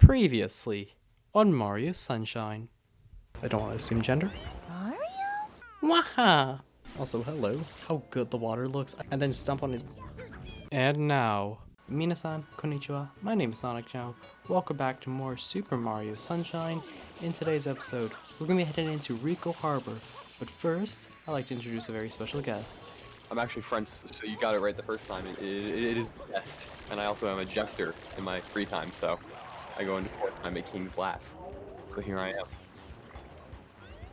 Previously on Mario Sunshine. I don't want to assume gender. Mario? Waha! Also, hello. How good the water looks. And then stomp on his... And now, minasan, konnichiwa. My name is Sonic Chow. Welcome back to more Super Mario Sunshine. In today's episode, we're going to be heading into Rico Harbor. But first, I'd like to introduce a very special guest. I'm actually French, so you got it right the first time. It is jest, and I also am a jester in my free time, so I go into court and I make kings laugh. So here I am.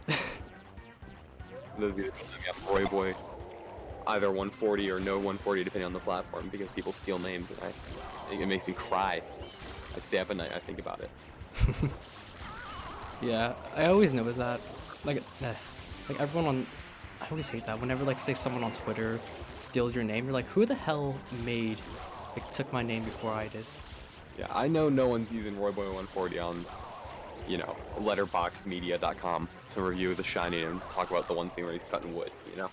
For those of you that don't know me, I'm RoyBoy, either 140 or no 140 depending on the platform, because people steal names and it makes me cry. I stay up at night, I think about it. Yeah, I always notice that. Like everyone on... I always hate that. Whenever, say, someone on Twitter steals your name, you're like, who the hell took my name before I did? Yeah, I know no one's using RoyBoy140 on, letterboxmedia.com to review The Shining and talk about the one scene where he's cutting wood, Yeah. I know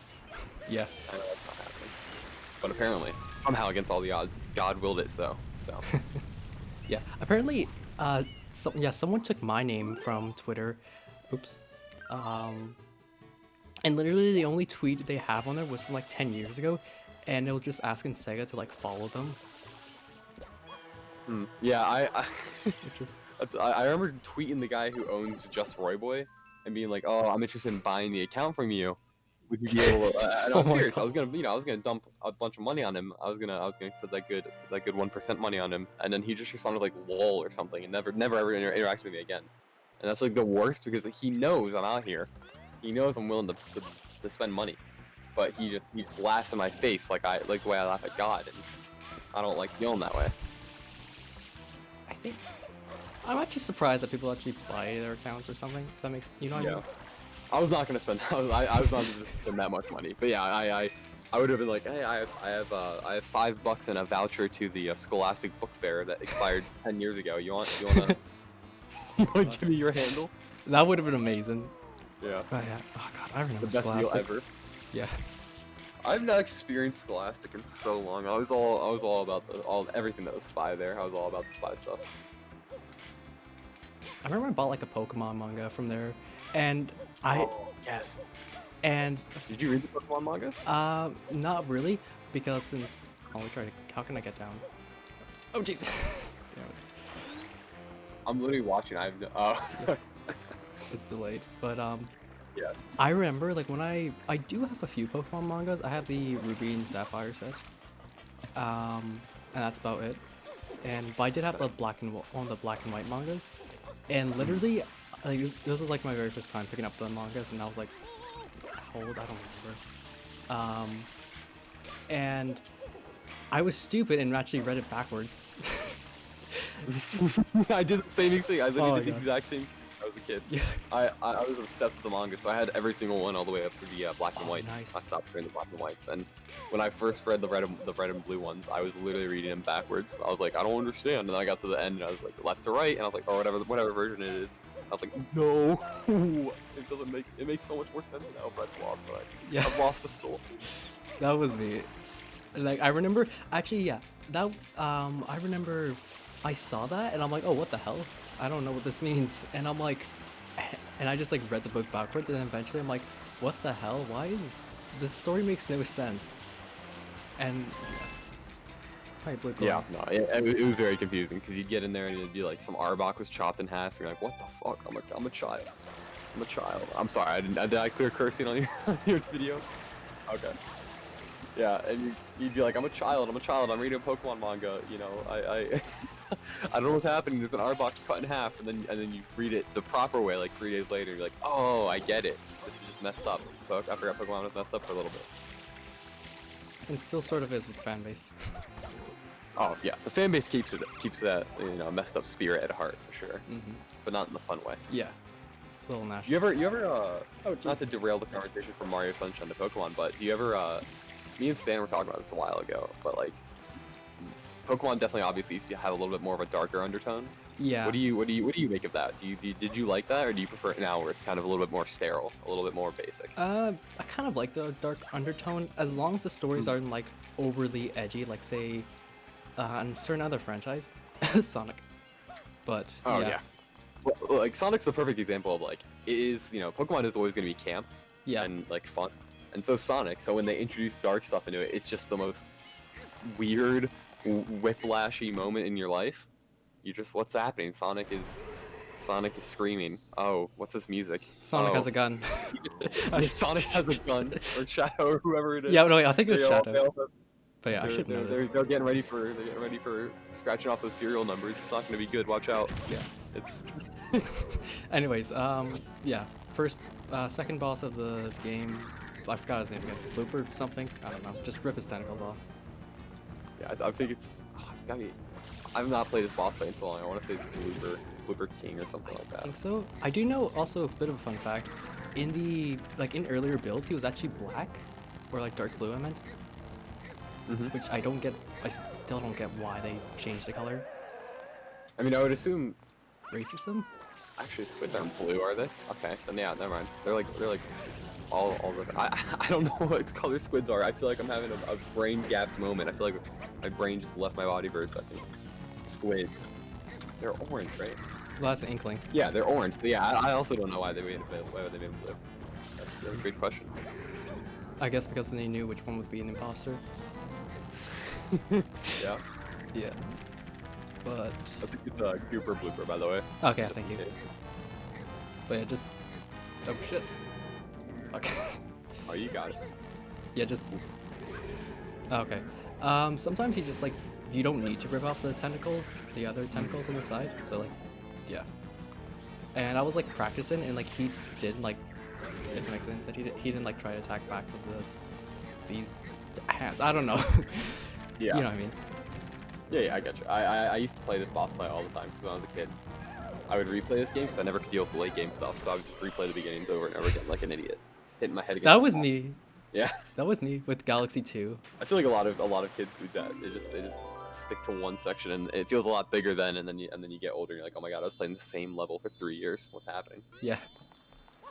that's not happening. But apparently, somehow against all the odds, God willed it so. Yeah, apparently, someone took my name from Twitter. Oops. And literally the only tweet they have on there was from 10 years ago, and it was just asking Sega to follow them. Yeah, Which is... I remember tweeting the guy who owns Just RoyBoy and being like, "Oh, I'm interested in buying the account from you. Would you be able to?" And I'm serious. God. I was gonna dump a bunch of money on him. I was gonna put that good 1% money on him, and then he just responded like "lol" or something, and never ever interacted with me again. And that's the worst because he knows I'm out here. He knows I'm willing to spend money, but he just laughs in my face like the way I laugh at God, and I don't like feeling that way. I think... I'm actually surprised that people actually buy their accounts or something. If that makes... You know what I mean? I was not gonna spend. I was not gonna spend that much money. But yeah, I would have been like, hey, I have $5 and a voucher to the Scholastic Book Fair that expired 10 years ago. You wanna give me your handle? That would have been amazing. Yeah. Oh, yeah. Oh god, I remember The best deal Scholastics. ever. Yeah. I've not experienced Scholastic in so long. I was all about everything that was spy there. I was all about the spy stuff. I remember I bought a Pokemon manga from there, and Yes. and Did you read the Pokemon mangas? not really, because since let me try to... How can I get down? Oh jeez. Damn it. I'm literally watching. It's delayed, but Yeah. I remember when I do have a few Pokemon mangas. I have the Ruby and Sapphire set, and that's about it. But I did have one of the black and white mangas, and literally, this was my very first time picking up the mangas, and I was like, how old? I don't remember. And I was stupid and actually read it backwards. I did the same thing. I literally did the God. exact same. I was a kid. Yeah. I was obsessed with the manga, so I had every single one all the way up to the black and whites. Nice. I stopped reading the black and whites, and when I first read the red and blue ones, I was literally reading them backwards. I was like, I don't understand, and then I got to the end, and I was like, left to right, and I was like, or whatever version it is. I was like, no, it makes so much more sense now. But I've lost it. Yeah. I've lost the story. That was me. I remember actually, yeah. I remember I saw that and I'm like, oh, what the hell? I don't know what this means. And I'm like, and I just read the book backwards, and then eventually I'm like, what the hell? Why is this story makes no sense? And Yeah, no, it was very confusing because you'd get in there and it'd be like some Arbok was chopped in half. And you're like, what the fuck? I'm a child. I'm a child. I'm sorry. Did I clear cursing on your video? Okay. Yeah, and you'd be like, I'm a child. I'm reading a Pokemon manga. I I don't know what's happening. There's an Arbok cut in half, and then you read it the proper way, 3 days later. You're like, oh, I get it. This is just messed up. I forgot Pokemon was messed up for a little bit. and still sort of is with fan base. Oh yeah, the fan base keeps that messed up spirit at heart for sure, but not in the fun way. Yeah. Little national. You ever Oh, not just to derail the conversation from Mario Sunshine to Pokemon, but do you ever me and Stan were talking about this a while ago, but Pokemon definitely obviously have a little bit more of a darker undertone. Yeah. What do you make of that? Did you like that, or do you prefer it now where it's kind of a little bit more sterile, a little bit more basic? I kind of like the dark undertone as long as the stories aren't overly edgy, say, on certain other franchise, Sonic. But Oh yeah, yeah. Well, like Sonic's the perfect example of like it is, Pokemon is always gonna be camp yeah. and like fun, and so Sonic. So when they introduce dark stuff into it, it's just the most weird, whiplashy moment in your life. You just what's happening? Sonic is screaming. Oh, what's this music? Sonic has Oh, a gun. yeah, Sonic has a gun, or Shadow, or whoever it Yeah, is. no, I think it was They Shadow. all But yeah, I should know this. they're getting ready for scratching off those serial numbers. It's not gonna be good. Watch out. Yeah. It's Anyways, yeah. First, second boss of the game. I forgot his name again. Blooper something. I don't know. Just rip his tentacles off. yeah. I think it's gotta be. I've not played this boss fight in so long. I want to say Blooper King or something like I that. think so. I do know also a bit of a fun fact. In the in earlier builds, he was actually black, or like dark blue. I meant, which I don't get. I still don't get why they changed the color. I mean, I would assume Racism? actually squids aren't blue, are they? Okay, then yeah, never mind. They're like all the. I don't know what color squids are. I feel like I'm having a brain gap moment. I feel like my brain just left my body for a second. Squids, they're orange, right? Well, that's an inkling. Yeah, they're orange. But yeah, I also don't know why they made it blue. Why would they made it blue? That's a great question. I guess because they knew which one would be an imposter. Yeah. Yeah. But I think it's a Cooper blooper, by the way. okay, Just thank in you. case. But yeah, just oh shit. Okay. Oh, you got it. Yeah, just okay. Sometimes you just you don't need to rip off the tentacles, the other tentacles on the side. So yeah. And I was practicing, and he did if it makes sense, that he didn't try to attack back with these hands. I don't know. Yeah. You know what I mean? Yeah, I got you. I used to play this boss fight all the time because when I was a kid. I would replay this game because I never could deal with the late game stuff, so I would just replay the beginnings over and over again like an idiot, hitting my head against. That was me. Yeah. That was me with Galaxy 2. I feel like a lot of kids do that. They just stick to one section and it feels a lot bigger then, and then you get older and you're like, oh my god, I was playing the same level for 3 years. What's happening? Yeah.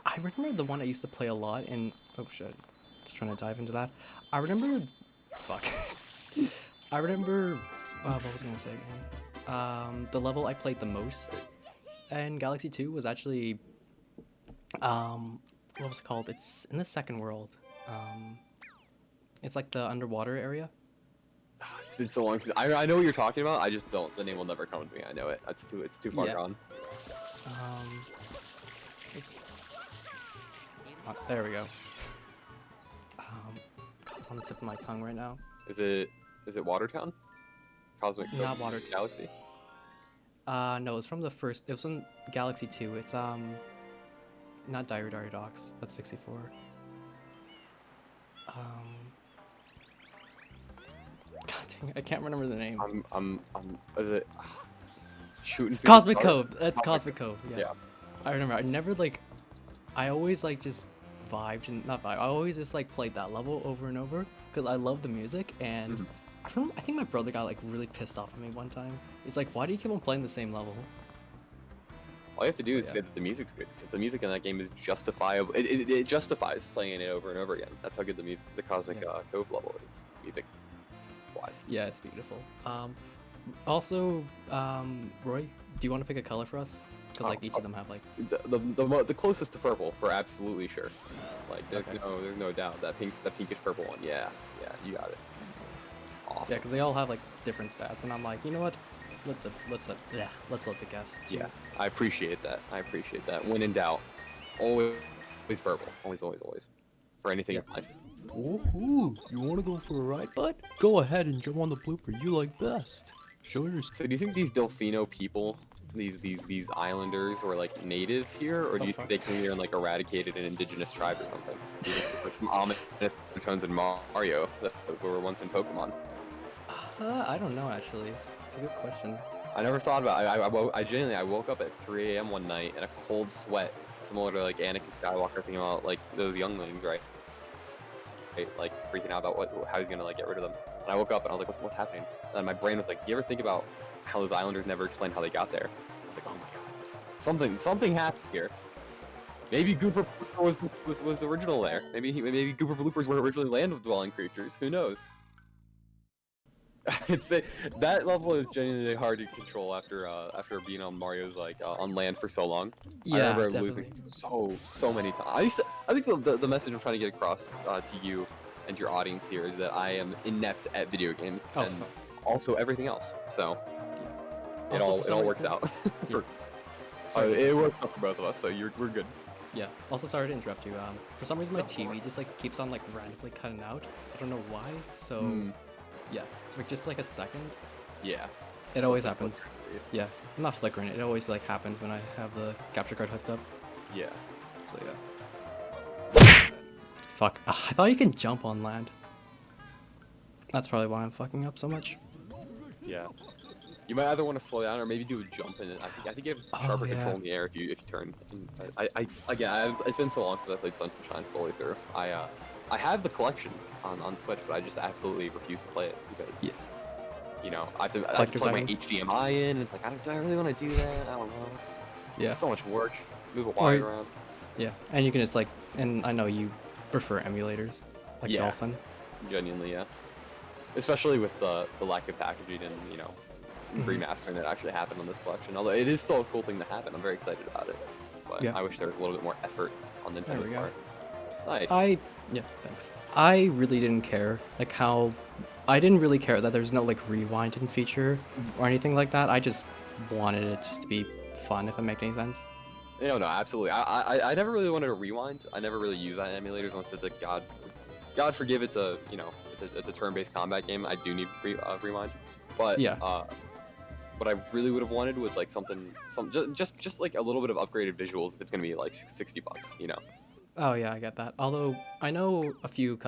I remember the one I used to play a lot in. Oh shit. Just trying to dive into that. I remember. Fuck. I remember. What was I gonna say again? The level I played the most in Galaxy 2 was actually. What was it called? It's in the second world. It's like the underwater area. It's been so long since I know what you're talking about. I just don't. The name will never come to me. I know it. It's too far Yeah. gone. Oops. There we go. God, it's on the tip of my tongue right now. Is it Watertown? Cosmic Not Watertown. Galaxy. No, it's from the first. It was from Galaxy 2. It's not Diary Docks. That's 64. God dang, I can't remember the name. Is it shooting? Through Cosmic the dark? Cove. That's Cosmic Cove. Yeah. Yeah. I remember. I never I always just vibed and not vibe. I always just played that level over and over because I love the music, and I think my brother got really pissed off at me one time. He's like, "Why do you keep on playing the same level?" All you have to do is say that the music's good, because the music in that game is justifiable. It justifies playing it over and over again. That's how good the Cosmic Cove level is, music-wise. Yeah, it's beautiful. Also, Roy, do you want to pick a color for us? Because each of them have the closest to purple for absolutely sure. There's no doubt that pinkish purple one. Yeah, you got it. Awesome. Yeah, because they all have different stats, and I'm like, you know what? Let's let the guests choose. Yeah, I appreciate that. When in doubt, always purple. Always. For anything in life. Ooh, you want to go for a ride, bud? Go ahead and jump on the blooper you like best. Show your. So do you think these Delfino people, these islanders, were native here, or do you think they came here and eradicated an indigenous tribe or something? Do you think there's some ominous tones in Mario that were once in Pokemon? I don't know actually. It's a good question. I never thought about it. I genuinely woke up at 3 a.m. one night in a cold sweat, similar to Anakin Skywalker, thinking about those younglings, right? Freaking out about how he's gonna get rid of them. And I woke up and I was like, what's happening? And my brain was like, you ever think about how those islanders never explained how they got there? It's like, oh my god, something happened here. Maybe Gooper was the original there. Maybe Gooper Bloopers were originally land-dwelling creatures. Who knows? That level is genuinely hard to control after being on Mario's on land for so long. I Yeah, remember losing definitely. so many times. I think the message I'm trying to get across to you and your audience here is that I am inept at video games Oh, and fuck. also everything else. So Yeah. it Also, for all it some all works reason, out. yeah. for, Sorry. it works out for both of us. So we're good. Yeah. Also, sorry to interrupt you. For some reason, my TV just like keeps on like randomly cutting out. I don't know why. So, Hmm. yeah, it's like just like a second. Yeah. It always Something happens. flickering. Yeah, I'm not flickering. It always like happens when I have the capture card hooked up. Yeah. So yeah. Fuck. I thought you can jump on land. That's probably why I'm fucking up so much. Yeah. You might either want to slow down or maybe do a jump in it. I think you have sharper yeah. control in the air if you turn. And it's been so long since I played Sunshine fully through. I have the collection on Switch, but I just absolutely refuse to play it because Yeah. you know I have to Collector's plug my item? HDMI in. And it's like do I really want to do that? I don't know. Yeah. It's so much work. Move a wire around. Yeah, and you can just like, and I know you prefer emulators, like Yeah. Dolphin. Genuinely, yeah. Especially with the lack of packaging and Mhm. remastering that actually happened on this collection. Although it is still a cool thing to happen, I'm very excited about it. But Yeah. I wish there was a little bit more effort on Nintendo's we go. part. Nice. Yeah, thanks. I really didn't care, like how, I didn't really care that there's no like rewinding feature or anything like that. I just wanted it just to be fun, if it makes any sense. No, absolutely. I never really wanted to rewind. I never really use that in emulators unless it's a God forgive it's a it's a turn-based combat game. I do need rewind, but Yeah. what I really would have wanted was like just like a little bit of upgraded visuals if it's gonna be like $60, you know. Oh yeah, I get that. Although I know a few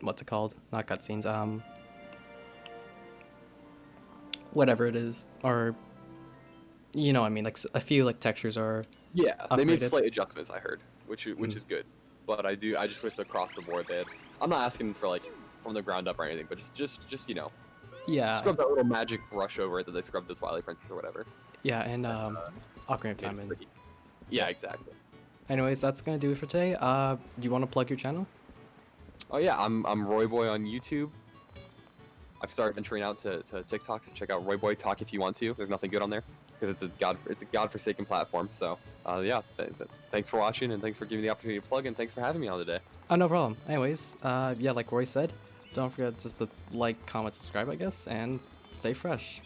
what's it called? Not cutscenes. Whatever it is, or you know, what I mean, like a few like textures are Yeah, they made upgraded. slight adjustments. I heard, which is good, but I just wish across the board they had. I'm not asking for like from the ground up or anything, but just Yeah, scrub that little magic brush over it that they scrubbed the Twilight Princess or whatever. yeah, and Ocarina of Made Time it and pretty. Yeah, exactly. anyways, that's gonna do it for today. You want to plug your channel? Oh yeah, I'm RoyBoy on YouTube. I've started venturing out to TikTok, so check out RoyBoy Talk if you want to. There's nothing good on there because it's a godforsaken platform. So yeah, thanks for watching and thanks for giving me the opportunity to plug and thanks for having me on today. Oh, no problem. Anyways, yeah, like Roy said, don't forget just to like, comment, subscribe, I guess, and stay fresh.